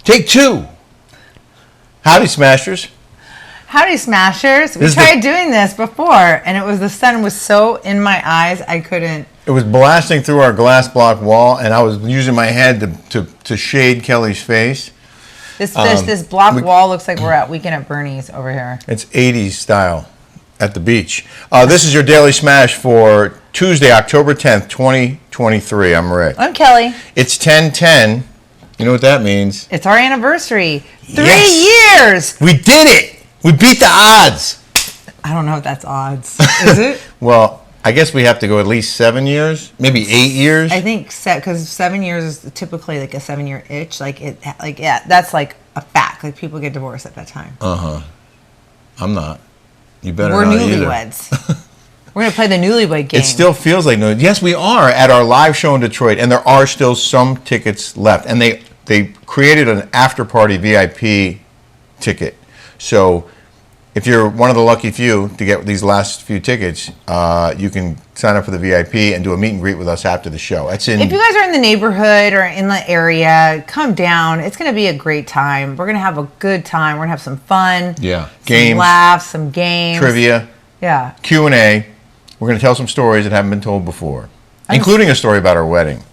Take two. Howdy, Smashers. Howdy, Smashers. We tried doing this before, and it was the sun was so in my eyes, I couldn't. It was blasting through our glass block wall, and I was using my head to shade Kelly's face. This block wall looks like we're at Weekend at Bernie's over here. It's 80s style at the beach. This is your Daily Smash for Tuesday, October 10th, 2023. I'm Rick. I'm Kelly. It's 10/10. You know what that means? It's our anniversary. 3 Yes. years. We did it. We beat the odds. I don't know if that's odds. Is it? Well, I guess we have to go at least 7 years, maybe 8 years. I think because 7 years is typically like a 7-year itch. That's like a fact. Like people get divorced at that time. I'm not. You better We're not either. newlyweds. We're gonna play the newlywed game. It still feels like no. Yes, we are at our live show in Detroit, and there are still some tickets left. And they created an after party VIP ticket. So if you're one of the lucky few to get these last few tickets, you can sign up for the VIP and do a meet and greet with us after the show. If you guys are in the neighborhood or in the area, come down. It's going to be a great time. We're going to have a good time. We're going to have some fun. Yeah. Games. Some laughs, some games. Trivia. Yeah. Q&A. We're going to tell some stories that haven't been told before, including a story about our wedding,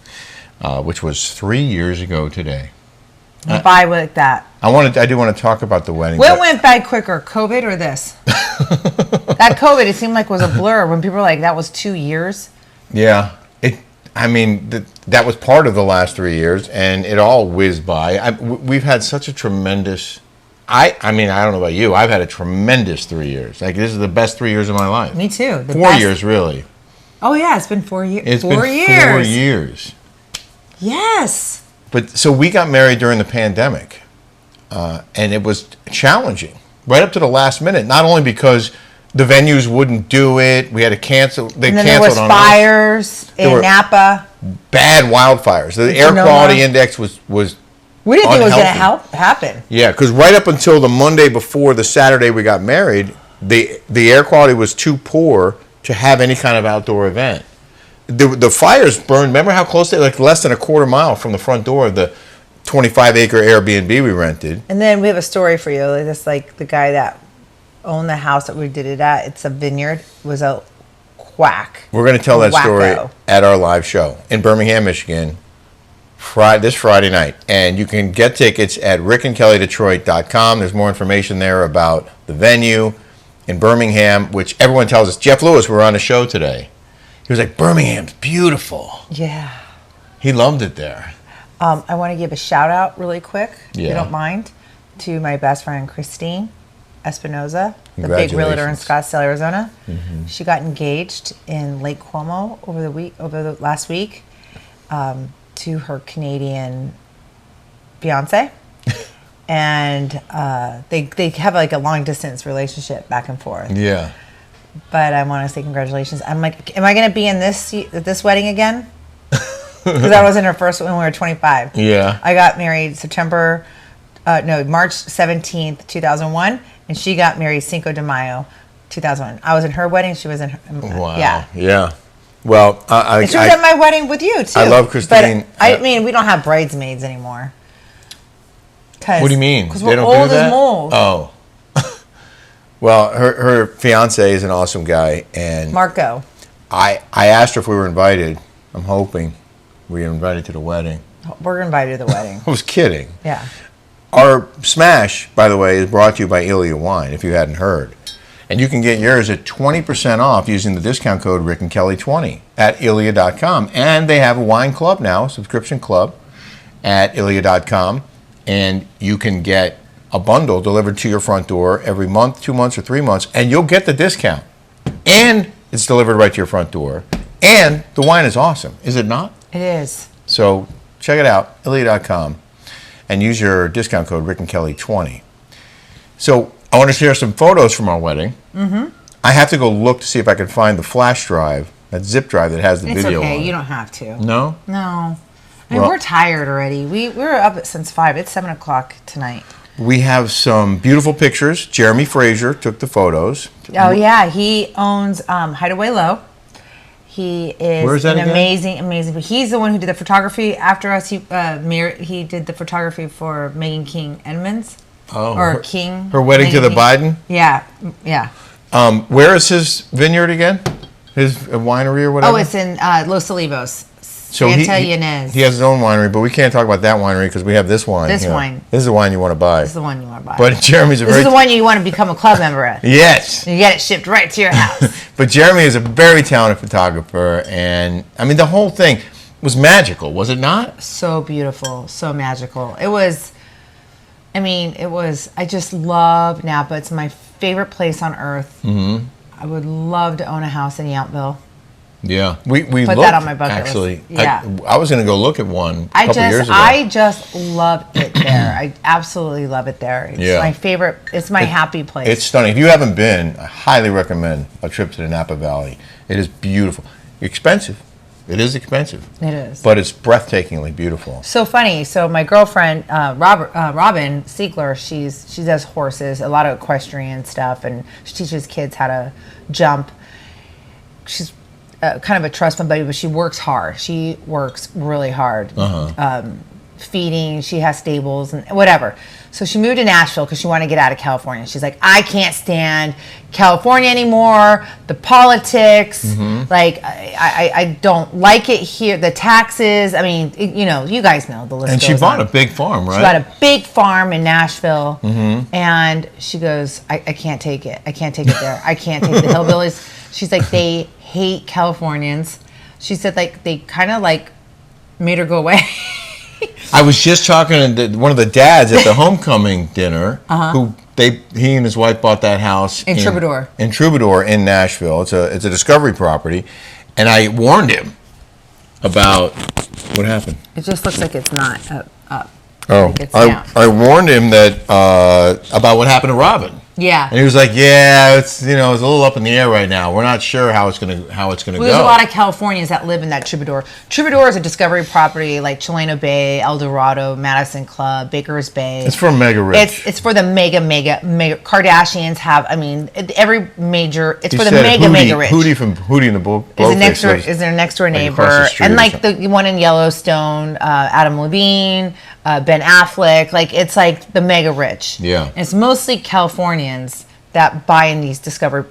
which was 3 years ago today. Bye with that. I do want to talk about the wedding. What went by quicker, COVID or this? That COVID, it seemed like was a blur when people were like, that was 2 years. Yeah. That was part of the last 3 years, and it all whizzed by. We've had such a tremendous... I don't know about you. I've had a tremendous 3 years. Like, this is the best 3 years of my life. Me too. 4 years, really. Oh, yeah. It's been 4 years. It's been 4 years. Yes. But so we got married during the pandemic, and it was challenging right up to the last minute. Not only because the venues wouldn't do it, we had to cancel. They and then canceled there was fires in Napa. Bad wildfires. The air quality index was. We didn't think it was going to happen. Yeah, because right up until the Monday before the Saturday we got married, the air quality was too poor to have any kind of outdoor event. The fires burned. Remember how close they like less than a quarter mile from the front door of the 25-acre Airbnb we rented. And then we have a story for you. Like the guy that owned the house that we did it at. It's a vineyard. Was a quack. We're going to tell that story at our live show in Birmingham, Michigan, this Friday night. And you can get tickets at rickandkellydetroit.com. There's more information there about the venue in Birmingham, which everyone tells us. Jeff Lewis, we were on a show today. He was like, Birmingham's beautiful. Yeah. He loved it there. I want to give a shout out really quick, if you don't mind, to my best friend, Christine Espinoza, the big realtor in Scottsdale, Arizona. Mm-hmm. She got engaged in Lake Como over the last week to her Canadian fiance. And they have like a long distance relationship back and forth. Yeah. But I want to say congratulations. I'm like, am I going to be in this wedding again? Because I was in her first when we were 25. Yeah. I got married March 17th, 2001, and she got married Cinco de Mayo, 2001. I was in her wedding. She was in her. Wow. Yeah. Yeah. Well, and she was at my wedding with you too. I love Christine. But we don't have bridesmaids anymore. What do you mean? Because we're old as moles. Oh. Well, her fiance is an awesome guy, and Marco. I asked her if we were invited. I'm hoping we were invited to the wedding. We're invited to the wedding. I was kidding. Yeah. Our Smash, by the way, is brought to you by Ilia Wine, if you hadn't heard. And you can get yours at 20% off using the discount code RickandKelly20 at Ilia.com. And they have a wine club now, a subscription club at Ilia.com. And you can get a bundle delivered to your front door every month, 2 months, or 3 months, and you'll get the discount. And it's delivered right to your front door. And the wine is awesome, is it not? It is. So check it out, Ilia.com, and use your discount code RickandKelly20. So I want to share some photos from our wedding. Mm-hmm. I have to go look to see if I can find the flash drive, that zip drive that has the video on it. It's okay, you don't have to. No? No. We're tired already. We were up since 5. It's 7 o'clock tonight. We have some beautiful pictures. Jeremy Fraser took the photos. Oh, yeah. He owns Hideaway Low. He is Where is that an again? amazing. He's the one who did the photography after us. He did the photography for Meghan King Edmonds. Oh, Or King. Her wedding to the King. Biden? Yeah, yeah. Where is his vineyard again? His winery or whatever? Oh, it's in Los Olivos. So Santa Ynez. he has his own winery, but we can't talk about that winery because we have this wine. This here. wine. This is the wine you want to buy. This is the one you want to buy. But Jeremy's this is the one you want to become a club member at. Yes. You get it shipped right to your house. But Jeremy is a very talented photographer, and I mean the whole thing was magical, was it not? So beautiful, so magical. It was. I mean, it was. I just love Napa. It's my favorite place on earth. Mm-hmm. I would love to own a house in Yountville. Yeah, we put looked, that on my bucket actually. list. Yeah, I was going to go look at one a couple years ago. I just love it there. I absolutely love it there. It's my favorite. It's my happy place. It's stunning. If you haven't been, I highly recommend a trip to the Napa Valley. It is beautiful. Expensive. It is expensive. It is. But it's breathtakingly beautiful. So funny. So my girlfriend, Robin Siegler, she does horses, a lot of equestrian stuff, and she teaches kids how to jump. She's kind of a trust fund buddy, but she works hard. She works really hard. Feeding, she has stables and whatever. So she moved to Nashville because she wanted to get out of California. She's like, I can't stand California anymore. The politics, like I don't like it here. The taxes. I mean, you guys know the list. And she bought a big farm, right? She bought a big farm in Nashville, and she goes, I can't take it. I can't take it there. I can't take the hillbillies. She's like, they hate Californians. She said, like, they kind of like made her go away. I was just talking to one of the dads at the homecoming dinner, he and his wife bought that house in Troubadour. In Troubadour in Nashville. It's a discovery property, and I warned him about what happened. It just looks like it's not up. Oh, Like it's down. I warned him that about what happened to Robin. Yeah. And he was like, "Yeah, it's it's a little up in the air right now. We're not sure how it's gonna go." There's a lot of Californians that live in that Troubadour. Troubadour is a discovery property like Chileno Bay, El Dorado, Madison Club, Baker's Bay. It's for mega rich. It's for the mega Kardashians have. I mean, every major. It's for the said mega rich. Hootie and the Blowfish is their next door neighbor, across the street and or like the one in Yellowstone, Adam Levine, Ben Affleck. Like it's like the mega rich. Yeah. And it's mostly Californians that buy in these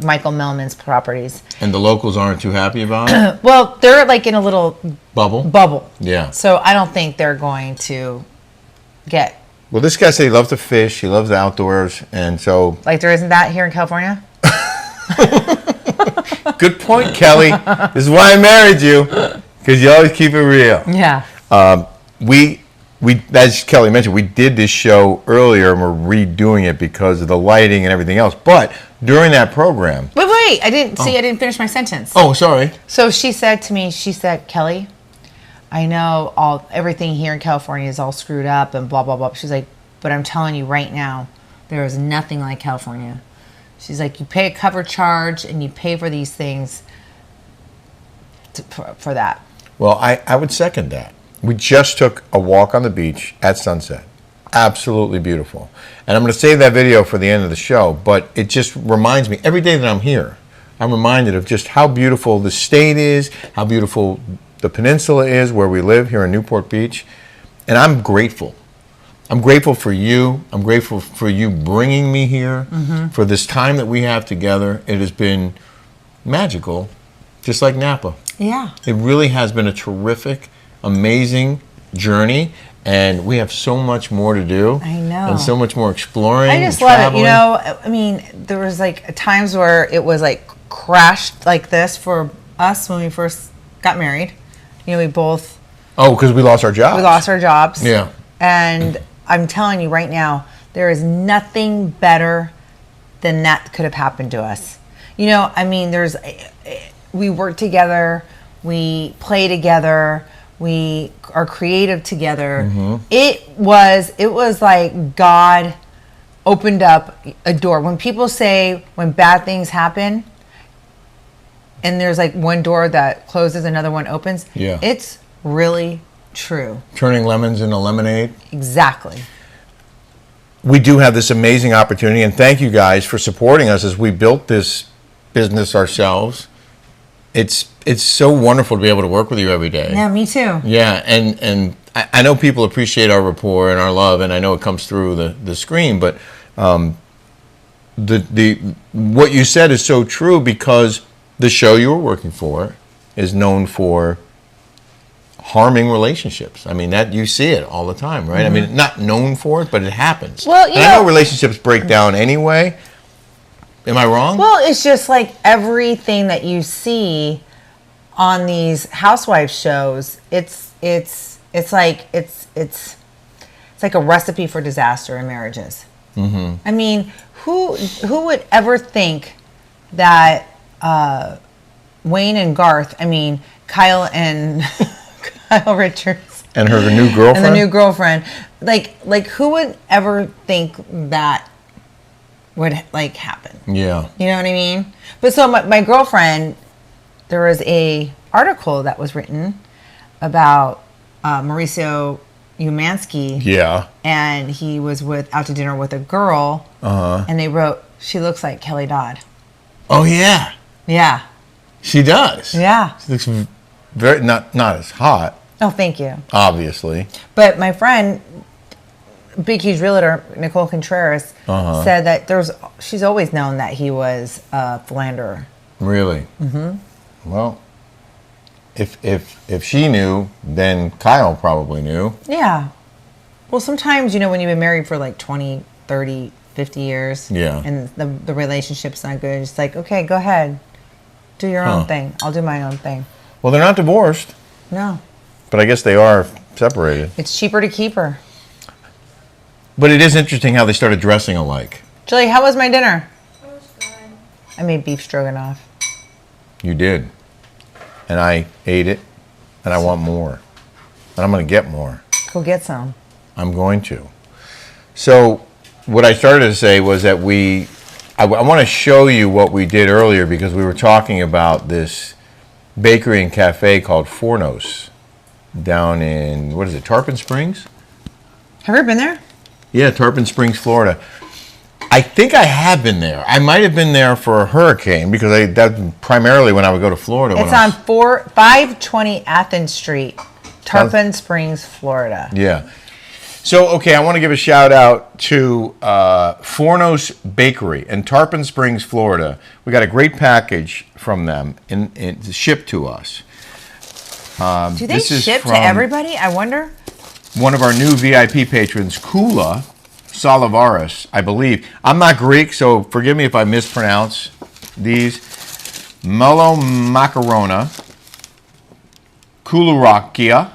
Michael Mellman's properties. And the locals aren't too happy about it? Well, they're like in a little Bubble? Yeah. So I don't think they're going to get... Well, this guy said he loves to fish, he loves the outdoors, and so... Like there isn't that here in California? Good point, Kelly. This is why I married you, because you always keep it real. Yeah. We, as Kelly mentioned, we did this show earlier and we're redoing it because of the lighting and everything else. But during that program... Wait, I didn't finish my sentence. Oh, sorry. So she said to me, Kelly, I know everything here in California is all screwed up and blah, blah, blah. She's like, but I'm telling you right now, there is nothing like California. She's like, you pay a cover charge and you pay for these things for that. Well, I would second that. We just took a walk on the beach at sunset. Absolutely beautiful. And I'm going to save that video for the end of the show, but it just reminds me, every day that I'm here, I'm reminded of just how beautiful the state is, how beautiful the peninsula is where we live here in Newport Beach. And I'm grateful. I'm grateful for you. I'm grateful for you bringing me here, for this time that we have together. It has been magical, just like Napa. Yeah. It really has been a terrific, amazing journey, and we have so much more to do. I know. And so much more exploring. I just and love traveling. it. I mean, there was like times where it was like crashed like this for us when we first got married. We both... Oh, because we lost our jobs. We lost our jobs. Yeah. And I'm telling you right now, there is nothing better than that could have happened to us. I mean, we work together, we play together, we are creative together. It was like God opened up a door. When people say when bad things happen and there's like one door that closes, another one opens, it's really true. Turning lemons into lemonade. Exactly. We do have this amazing opportunity, and thank you guys for supporting us as we built this business ourselves. it's so wonderful to be able to work with you every day. Yeah, me too. Yeah, and I know people appreciate our rapport and our love, and I know it comes through the screen, but the what you said is so true, because the show you were working for is known for harming relationships. I mean, that you see it all the time, right? Mm-hmm. I mean, not known for it, but it happens. Well, I know relationships break down anyway. Am I wrong? Well, it's just like everything that you see on these housewife shows. It's like a recipe for disaster in marriages. Mm-hmm. I mean, who would ever think that Wayne and Garth? I mean, Kyle and Kyle Richards and her new girlfriend. And the new girlfriend. Like who would ever think that would like happen? Yeah. You know what I mean? But so my girlfriend, there was a article that was written about Mauricio Umansky. Yeah. And he was out to dinner with a girl. Uh-huh. And they wrote, she looks like Kelly Dodd. Oh yeah. Yeah. She does. Yeah. She looks very not as hot. Oh, thank you. Obviously. But my friend, big huge realtor Nicole Contreras, said that she's always known that he was a philanderer. Really? Mm-hmm. Well, if she knew, then Kyle probably knew. Yeah. Well, sometimes, when you've been married for like 20, 30, 50 years, yeah, and the relationship's not good, it's like, okay, go ahead. Do your own thing. I'll do my own thing. Well, they're not divorced. No. But I guess they are separated. It's cheaper to keep her. But it is interesting how they started dressing alike. Julie, how was my dinner? It was good. I made beef stroganoff. You did. And I ate it, and I want more. And I'm going to get more. Go get some. I'm going to. So what I started to say was that I want to show you what we did earlier, because we were talking about this bakery and cafe called Fornos down in, what is it, Tarpon Springs? Have you ever been there? Yeah, Tarpon Springs, Florida. I think I have been there. I might have been there for a hurricane, because that's primarily when I would go to Florida. It's on 520 Athens Street, Tarpon Springs, Florida. Yeah. So, okay, I want to give a shout out to Fornos Bakery in Tarpon Springs, Florida. We got a great package from them and shipped to us. Do they ship to everybody? I wonder. One of our new VIP patrons, Kula Salivaris, I believe. I'm not Greek, so forgive me if I mispronounce these. Melo Macarona, Kulurakia,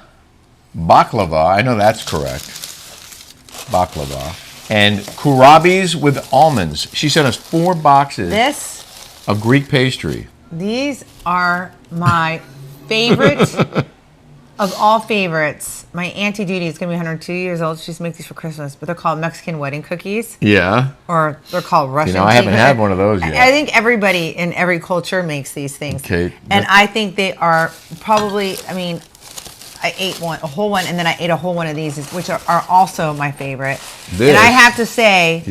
Baklava, I know that's correct, Baklava, and Kurabis with almonds. She sent us 4 boxes of Greek pastry. These are my favorite of all favorites. My Auntie Judy is going to be 102 years old. She used to make these for Christmas, but they're called Mexican wedding cookies. Yeah. Or they're called Russian. I haven't had one of those yet. I think everybody in every culture makes these things. Okay. And I think they are probably, I ate a whole one, and then I ate a whole one of these, which are also my favorite. And I have to say,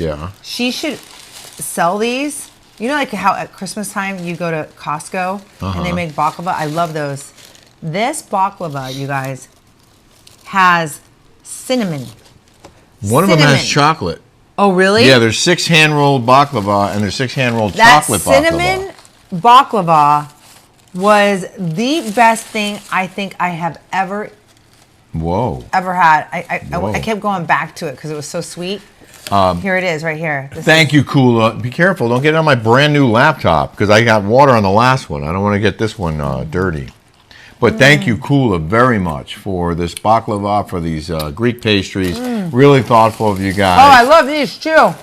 she should sell these. You know, like how at Christmas time you go to Costco and they make baklava? I love those. This baklava, you guys, has cinnamon. One of them has chocolate. Oh, really? Yeah, there's 6 hand-rolled baklava, and there's 6 hand-rolled chocolate baklava. That cinnamon baklava was the best thing I think I have ever had. I kept going back to it because it was so sweet. Here it is, right here. Thank you, Kula. Be careful. Don't get it on my brand new laptop, because I got water on the last one. I don't want to get this one dirty. But thank you, Kula, very much for this baklava, for these Greek pastries. Really thoughtful of you guys. Oh, I love these too.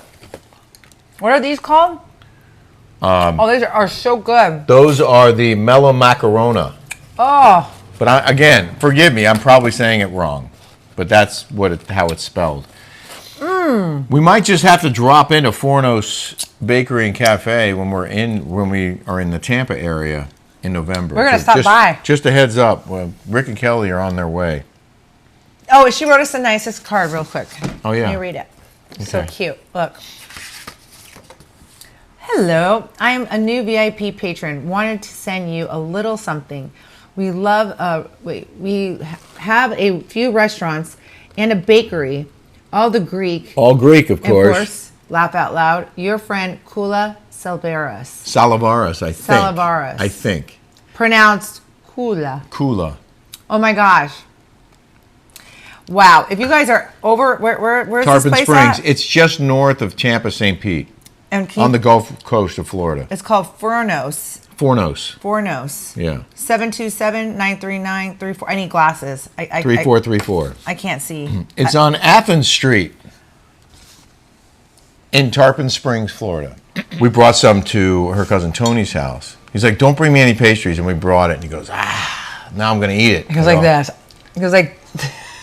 What are these called? These are so good. Those are the mellow macarona. Oh. But again, forgive me, I'm probably saying it wrong. But that's how it's spelled. We might just have to drop into Fornos Bakery and Cafe when we are in the Tampa area in November. We're going to stop by. Just a heads up. Rick and Kelly are on their way. Oh, she wrote us the nicest card real quick. Oh, yeah. Let me read it. Okay. So cute. Look. Hello, I'm a new VIP patron. Wanted to send you a little something. We love, we have a few restaurants and a bakery. All Greek, of course. Laugh out loud. Your friend Kula Salvaras. Salavaras, I think. Salavaras. I think. Pronounced Kula. Kula. Oh my gosh. Wow. If you guys are over, where's Tarpon this place Springs. at? It's just north of Tampa, St. Pete. And on the Gulf Coast of Florida. It's called Fornos. Yeah. 727-939-34. I need glasses. 3434. I can't see. It's on Athens Street in Tarpon Springs, Florida. We brought some to her cousin Tony's house. He's like, don't bring me any pastries. And we brought it. And he goes, now I'm going to eat it. He goes like this. He goes like,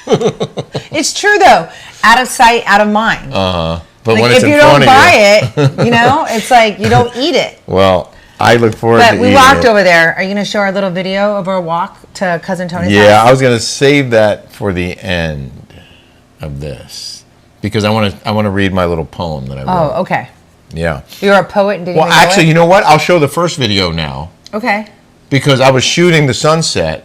it's true though. Out of sight, out of mind. But like when it's if in you don't front buy of you, it, it's like you don't eat it. Well, I look forward to eating it. But we walked over there. Are you going to show our little video of our walk to cousin Tony's house? Yeah, I was going to save that for the end of this because I want to read my little poem that I wrote. Oh, okay. Yeah. You're a poet and didn't Well, even know actually, it? you know what? I'll show the first video now. Okay. Because I was shooting the sunset,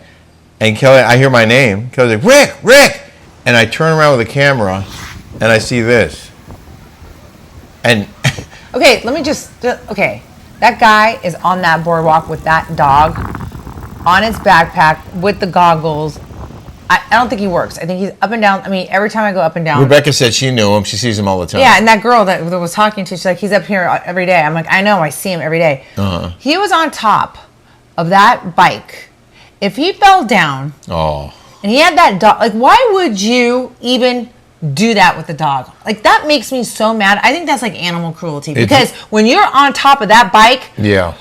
and Kelly, I hear my name. Kelly's like, Rick! And I turn around with the camera, and I see this. And okay, let me okay. That guy is on that boardwalk with that dog on his backpack with the goggles. I don't think he works. I think he's up and down. I mean, every time I go up and down. Rebecca said she knew him. She sees him all the time. Yeah, and that girl that was talking to, she's like, he's up here every day. I'm like, I know, I see him every day. He was on top of that bike. If he fell down, and he had that dog, like, why would you even do that with the dog? Like, that makes me so mad. I think that's like animal cruelty because when you're on top of that bike, you're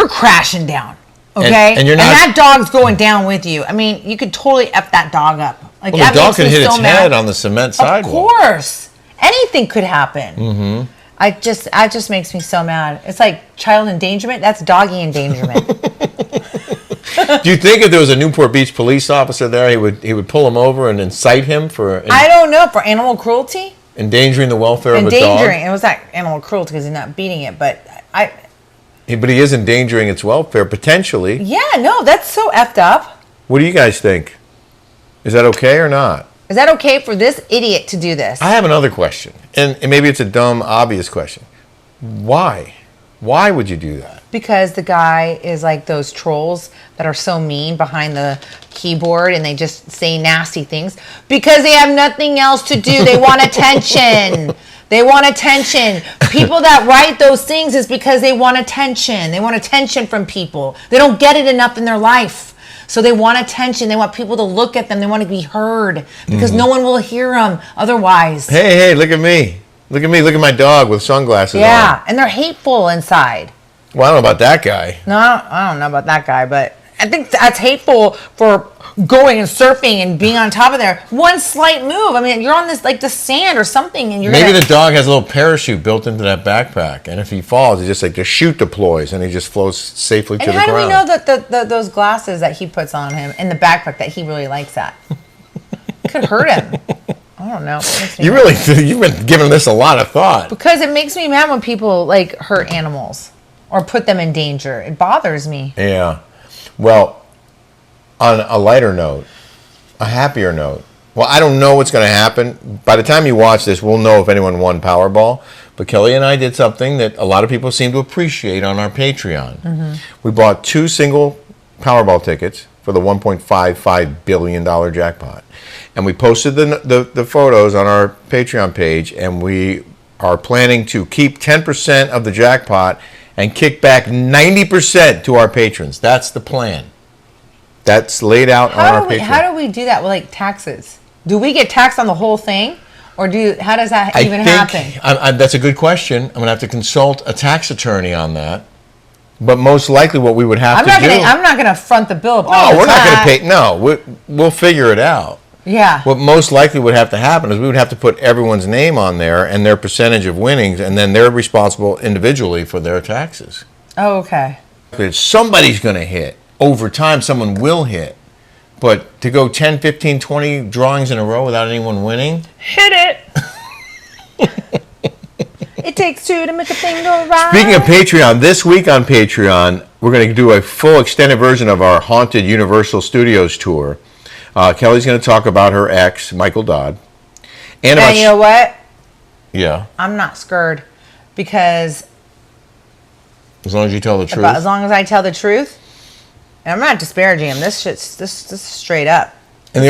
crashing down. Okay, and you're not, that dog's going down with you. I mean, you could totally F that dog up. Like, well, that the dog makes could me hit so its mad. head on the cement sidewalk. Of course, anything could happen. That just makes me so mad. It's like child endangerment. That's doggy endangerment. Do you think if there was a Newport Beach police officer there, he would pull him over and incite him for? I don't know, for animal cruelty. Endangering the welfare of a dog. Endangering. It was not animal cruelty because he's not beating it, but But he is endangering its welfare potentially. Yeah, no, that's so effed up. What do you guys think? Is that okay or not? Is that okay for this idiot to do this? I have another question, and maybe it's a dumb, obvious question. Why? Why would you do that? Because the guy is like those trolls that are so mean behind the keyboard and they just say nasty things because they have nothing else to do. They want attention. They want attention. People that write those things is because they want attention. They want attention from people. They don't get it enough in their life. So they want attention. They want people to look at them. They want to be heard because no one will hear them otherwise. Hey, look at me. Look at me. Look at my dog with sunglasses on. Yeah, and they're hateful inside. Well, I don't know about that guy. No, I don't know about that guy, but I think that's hateful for going and surfing and being on top of there. One slight move. I mean, you're on this, like the sand or something, and you're Maybe the dog has a little parachute built into that backpack, and if he falls, it's just like the chute deploys, and he just floats safely to the ground. And how do we know that those glasses that he puts on him in the backpack that he really likes that? Could hurt him. I don't know. You've been giving this a lot of thought. Because it makes me mad when people like hurt animals or put them in danger. It bothers me. Yeah. Well, on a lighter note, a happier note. Well, I don't know what's going to happen. By the time you watch this, we'll know if anyone won Powerball. But Kelly and I did something that a lot of people seem to appreciate on our Patreon. We bought 2 single Powerball tickets for the $1.55 billion jackpot. And we posted the photos on our Patreon page, and we are planning to keep 10% of the jackpot and kick back 90% to our patrons. That's the plan. That's laid out on our Patreon. How do we do that with like taxes? Do we get taxed on the whole thing? Or how does that even happen? That's a good question. I'm going to have to consult a tax attorney on that. But most likely what we would have to do... I'm not going to front the bill of all the we're not going to pay... No, we'll figure it out. Yeah. What most likely would have to happen is we would have to put everyone's name on there and their percentage of winnings, and then they're responsible individually for their taxes. Oh, okay. Somebody's going to hit. Over time, someone will hit. But to go 10, 15, 20 drawings in a row without anyone winning... Hit it! It takes two to make a thing go right. Speaking of Patreon, this week on Patreon, we're going to do a full extended version of our Haunted Universal Studios tour. Kelly's going to talk about her ex, Michael Dodd. And you know what? Yeah. I'm not scared because... As long as you tell the truth? As long as I tell the truth. And I'm not disparaging him. This is straight up. And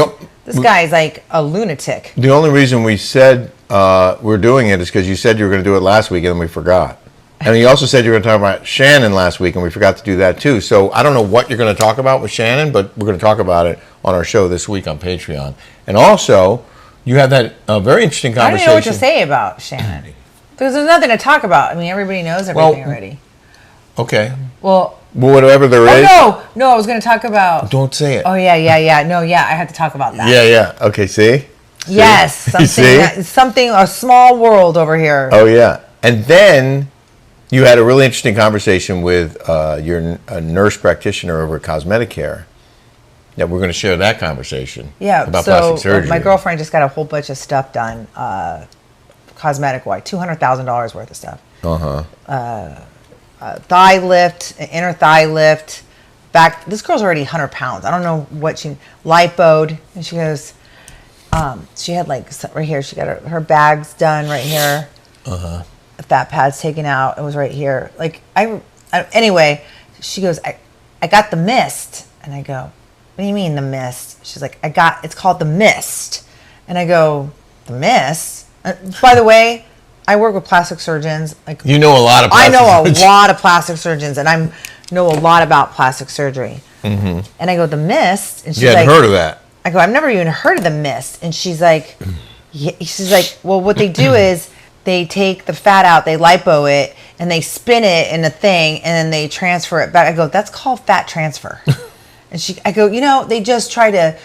this guy's like a lunatic. The only reason we said we're doing it is because you said you were going to do it last week and then we forgot. And you also said you were going to talk about Shannon last week and we forgot to do that too. So I don't know what you're going to talk about with Shannon, but we're going to talk about it on our show this week on Patreon. And also, you had that very interesting conversation. I don't know what to say about Shannon. Because there's nothing to talk about. I mean, everybody knows everything already. Okay. Well, whatever there is. No, I was going to talk about... Don't say it. Oh, yeah. No, I had to talk about that. Yeah. Okay, see? Yes, something, a small world over here. Oh, yeah. And then you had a really interesting conversation with your nurse practitioner over at Cosmetic Care. Yeah, we're going to share that conversation. Yeah, about plastic surgery. My girlfriend just got a whole bunch of stuff done, cosmetic-wise, $200,000 worth of stuff. Thigh lift, inner thigh lift, back. This girl's already 100 pounds. I don't know what she lipoed, and she goes. She had like right here. She got her bags done right here. Fat pads taken out. It was right here. Like anyway, she goes. I got the mist, and I go. What do you mean the mist? She's like, it's called the mist, and I go, the mist. By the way. I work with plastic surgeons. Like you know a lot of plastic surgeons. I know a lot of plastic surgeons, and I know a lot about plastic surgery. And I go, the mist? And she's you hadn't heard of that. I go, I've never even heard of the mist. And she's like, well, what they do is they take the fat out, they lipo it, and they spin it in a thing, and then they transfer it back. I go, that's called fat transfer. And I go, they just try to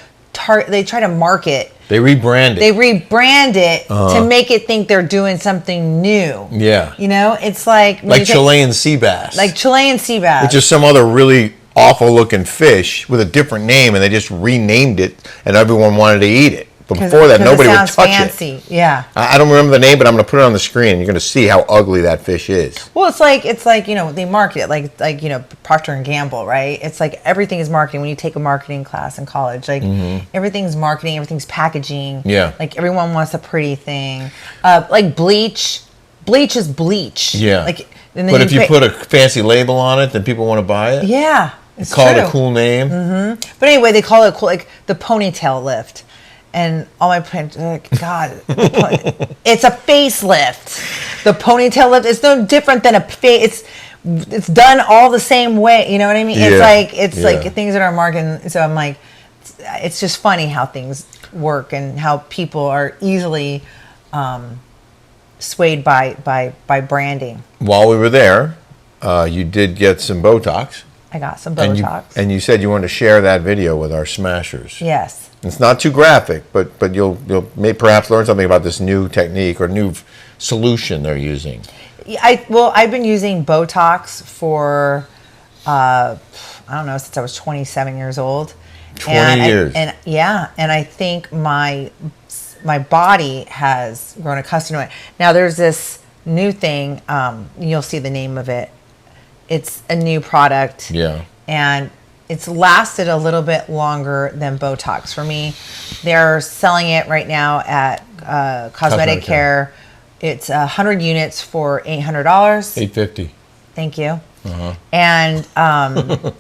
market. They rebrand it to make it think they're doing something new. Yeah. It's like Chilean sea bass. Like Chilean sea bass. Which is some other really awful looking fish with a different name, and they just renamed it, and everyone wanted to eat it. But before that, nobody would touch fancy. it. Yeah. I don't remember the name, but I'm going to put it on the screen, and you're going to see how ugly that fish is. Well, it's like they market it like Procter and Gamble, right? It's like everything is marketing. When you take a marketing class in college, like everything's marketing, everything's packaging. Yeah. Like everyone wants a pretty thing. Like bleach. Bleach is bleach. Yeah. But if you put a fancy label on it, then people want to buy it. Yeah. It's call it a cool name. But anyway, they call it cool, like the ponytail lift. And all my friends are like, God, it's a facelift. The ponytail lift is no different than a face. It's done all the same way. You know what I mean? Yeah. It's like things that are marketing. So I'm like, it's just funny how things work and how people are easily swayed by branding. While we were there, you did get some Botox. I got some Botox. And you said you wanted to share that video with our smashers. Yes. It's not too graphic, but you'll perhaps learn something about this new technique or new solution they're using. I've been using Botox for I don't know, since I was 27 years old. 20 years. And I think my body has grown accustomed to it. Now there's this new thing. You'll see the name of it. It's a new product. Yeah. And it's lasted a little bit longer than Botox for me. They're selling it right now at Cosmetic Care. It's 100 units for $800. $850. Thank you. And I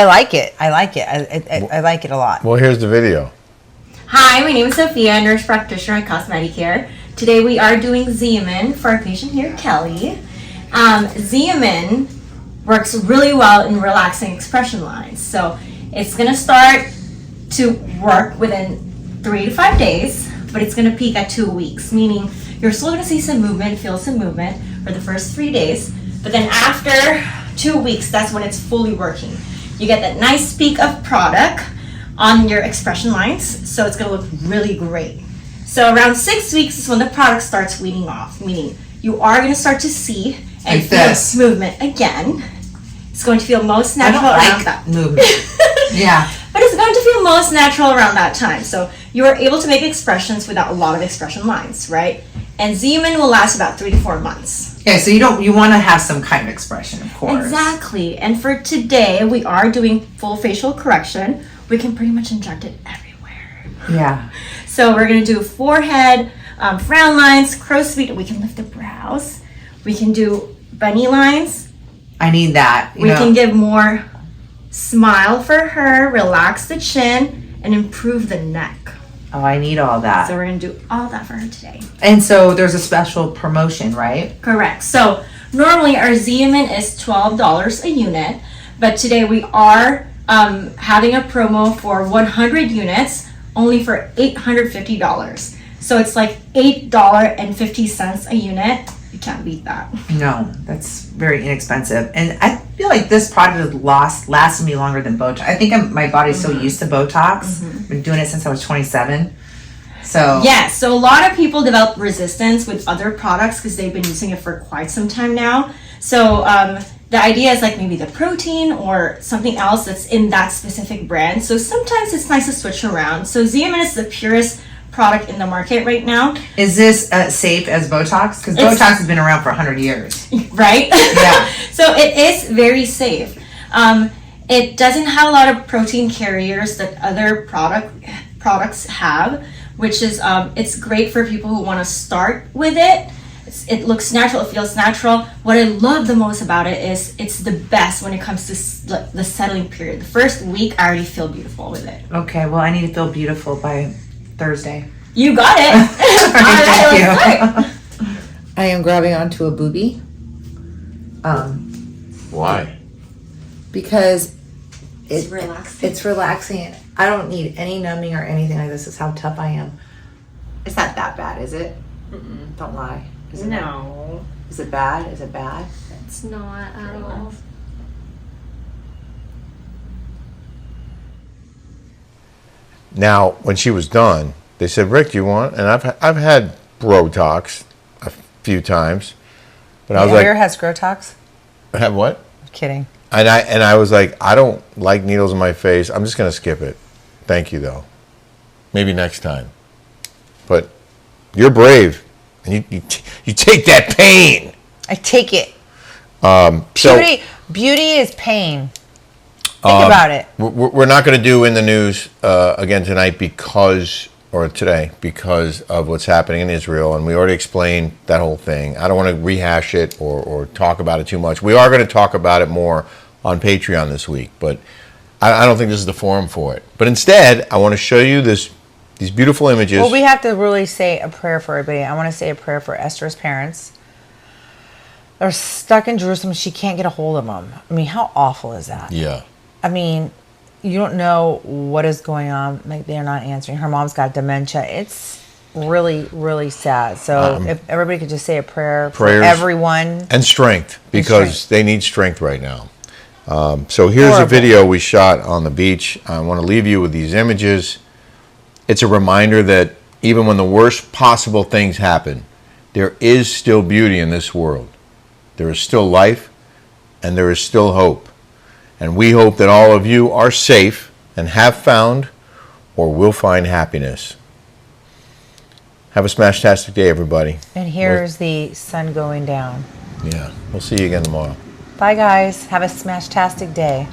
like it. I like it. I like it a lot. Well, here's the video. Hi, my name is Sophia, nurse practitioner at Cosmetic Care. Today we are doing Xeomin for our patient here, Kelly. Xeomin works really well in relaxing expression lines. So it's going to start to work within 3 to 5 days, but it's going to peak at 2 weeks, meaning you're still going to see some movement, feel some movement for the first 3 days, but then after 2 weeks, that's when it's fully working. You get that nice peak of product on your expression lines, so it's going to look really great. So around 6 weeks is when the product starts weaning off, meaning you are going to start to see and feel movement again. It's going to feel most natural around that movement. Yeah. But it's going to feel most natural around that time. So you are able to make expressions without a lot of expression lines, right? And Zeomin will last about 3 to 4 months. Okay, so you want to have some kind of expression, of course. Exactly. And for today, we are doing full facial correction. We can pretty much inject it everywhere. Yeah. So we're going to do forehead, frown lines, crow's feet. We can lift the brows. We can do bunny lines. I need that. We can give more smile for her, relax the chin, and improve the neck. Oh, I need all that. So we're going to do all that for her today. And so there's a special promotion, right? Correct. So normally our Zeomin is $12 a unit, but today we are having a promo for 100 units only for $850. So it's like $8.50 a unit. You can't beat that. No, that's very inexpensive. And I feel like this product has lasted me longer than Botox. I think my body's so used to Botox. I've been doing it since I was 27. So yeah, so a lot of people develop resistance with other products because they've been using it for quite some time now. So the idea is like maybe the protein or something else that's in that specific brand. So sometimes it's nice to switch around. So Zeomin is the purest product in the market right now. Is this safe as Botox? Because Botox has been around for 100 years. Right? Yeah. So it is very safe. It doesn't have a lot of protein carriers that other products have, which is it's great for people who want to start with it. It looks natural, it feels natural. What I love the most about it is it's the best when it comes to the settling period. The first week, I already feel beautiful with it. Okay, well, I need to feel beautiful by Thursday. You got it. Thank you. I am grabbing onto a boobie. Why? Because It's relaxing. It's relaxing. I don't need any numbing or anything like this. This is how tough I am. It's not that bad, is it? Don't lie. Is it No. Is it bad? Is it bad? It's not at all. Now, when she was done, they said, "Rick, do you want?" And I've had Botox a few times, but I was like, has Grotox? "Have what?" Kidding. And I was like, "I don't like needles in my face. I'm just gonna skip it. Thank you, though. Maybe next time." But you're brave, and you take that pain. I take it. So Beauty is pain. Think about it. we're not going to do in the news again tonight because of what's happening in Israel, and we already explained that whole thing. I don't want to rehash it or talk about it too much. We are going to talk about it more on Patreon this week, but I don't think this is the forum for it. But instead, I want to show you these beautiful images. Well, we have to really say a prayer for everybody. I want to say a prayer for Esther's parents. They're stuck in Jerusalem. She can't get a hold of them. I mean, how awful is that? Yeah. I mean, you don't know what is going on. Like, they're not answering. Her mom's got dementia. It's really, really sad. So if everybody could just say a prayer for everyone. And strength, because they need strength right now. So here's a video we shot on the beach. I want to leave you with these images. It's a reminder that even when the worst possible things happen, there is still beauty in this world. There is still life, and there is still hope. And we hope that all of you are safe and have found or will find happiness. Have a smash-tastic day, everybody. And here's the sun going down. Yeah, we'll see you again tomorrow. Bye, guys. Have a smash-tastic day.